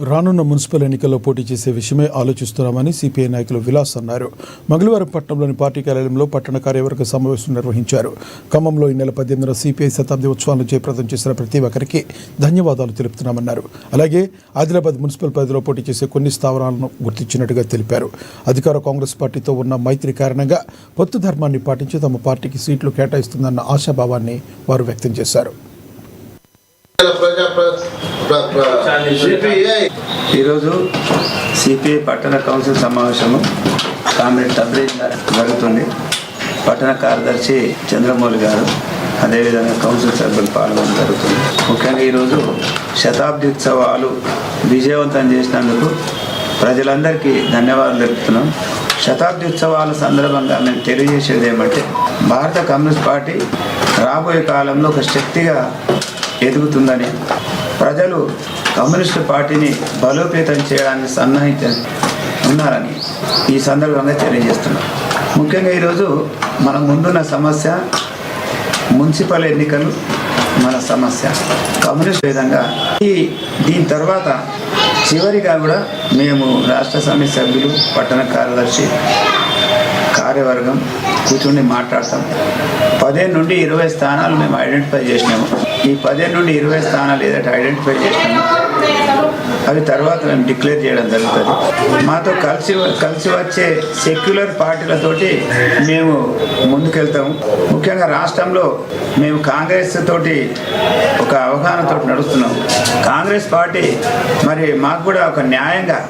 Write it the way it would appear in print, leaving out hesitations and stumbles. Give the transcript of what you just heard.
రానున్న మున్సిపల్ ఎన్నికల్లో పోటీ చేసే విషయమే ఆలోచిస్తున్నామని సిపిఐ నాయకులు విలాస్ అన్నారు. మంగళవారం పట్టణంలోని పార్టీ కార్యాలయంలో పట్టణ కార్యవర్గ సమావేశం నిర్వహించారు. ఖమ్మంలో ఈ నెల 18న సిపిఐ శతాబ్ది ఉత్సవాలను జయప్రదం చేసిన ప్రతి ఒక్కరికి ధన్యవాదాలు తెలుపుతున్నామన్నారు. అలాగే ఆదిలాబాద్ మున్సిపల్ పరిధిలో పోటీ చేసే కొన్ని స్థావరాలను గుర్తించినట్టుగా తెలిపారు. అధికార కాంగ్రెస్ పార్టీతో ఉన్న మైత్రి కారణంగా పొత్తు ధర్మాన్ని పాటించి తమ పార్టీకి సీట్లు కేటాయిస్తుందన్న ఆశాభావాన్ని వారు వ్యక్తం చేశారు. ఈరోజు సిపిఐ పట్టణ కౌన్సిల్ సమావేశము కామ్రేడ్ తబ్రీజ్ జరుగుతుంది. పట్టణ కార్యదర్శి చంద్రమౌళి గారు అదేవిధంగా కౌన్సిల్ సభ్యులు పాల్గొనడం జరుగుతుంది. ముఖ్యంగా ఈరోజు శతాబ్ది ఉత్సవాలు విజయవంతం చేసినందుకు ప్రజలందరికీ ధన్యవాదాలు తెలుపుతున్నాం. శతాబ్ది ఉత్సవాల సందర్భంగా మేము తెలియజేసేది ఏమంటే భారత కమ్యూనిస్ట్ పార్టీ రాబోయే కాలంలో ఒక శక్తిగా ఎదుగుతుందని, ప్రజలు కమ్యూనిస్టు పార్టీని బలోపేతం చేయడానికి సన్నాహితం ఉన్నారని ఈ సందర్భంగా తెలియజేస్తున్నాం. ముఖ్యంగా ఈరోజు మన ముందున్న సమస్య మున్సిపల్ ఎన్నికలు మన సమస్య. కమ్యూనిస్ట్ విధంగా దీని తర్వాత చివరిగా కూడా మేము రాష్ట్ర సమితి సభ్యులు పట్టణ కార్యదర్శి కార్యవర్గం కూర్చుని మాట్లాడతాం. 15 నుండి 20 స్థానాలు మేము ఐడెంటిఫై చేసినాము. ఈ 15 నుండి 20 స్థానాలు ఏదైతే ఐడెంటిఫై చేసినాము అవి తర్వాత మేము డిక్లేర్ చేయడం జరుగుతుంది. మాతో కలిసి వచ్చే సెక్యులర్ పార్టీలతోటి మేము ముందుకెళ్తాము. ముఖ్యంగా రాష్ట్రంలో మేము కాంగ్రెస్ తోటి ఒక అవగాహనతో నడుస్తున్నాం. కాంగ్రెస్ పార్టీ మరి మాకు కూడా ఒక న్యాయంగా